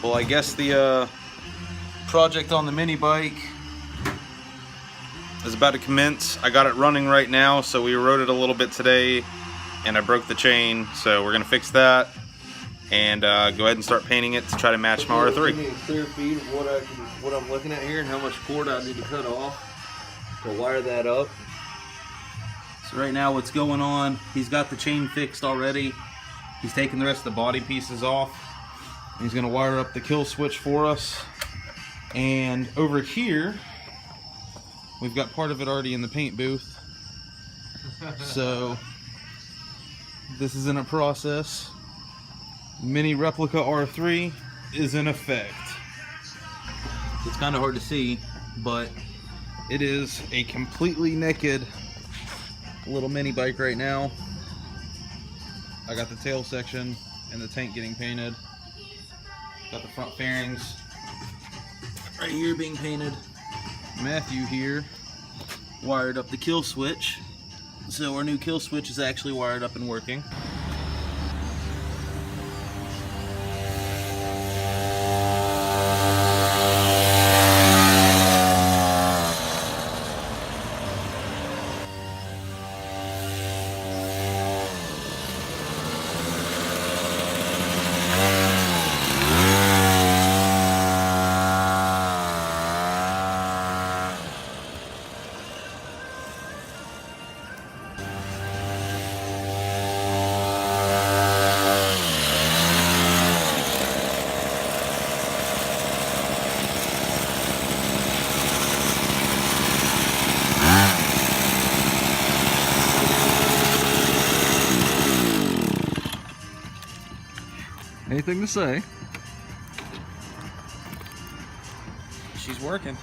Well, I guess the project on the mini bike is about to commence. I got it running right now, so we rode it a little bit today and I broke the chain, so we're gonna fix that and go ahead and start painting it to try to match my R3. Give me a clear feed of what I'm looking at here and how much cord I need to cut off to wire that up. So right now what's going on, he's got the chain fixed already. He's taking the rest of the body pieces off. He's gonna wire up the kill switch for us. And over here, we've got part of it already in the paint booth. So this is in a process. Mini replica R3 is in effect. It's kind of hard to see, but it is a completely naked little mini bike right now. I got the tail section and the tank getting painted. Got the front fairings right here being painted. Matthew here wired up the kill switch. So our new kill switch is actually wired up and working. Anything to say? She's working.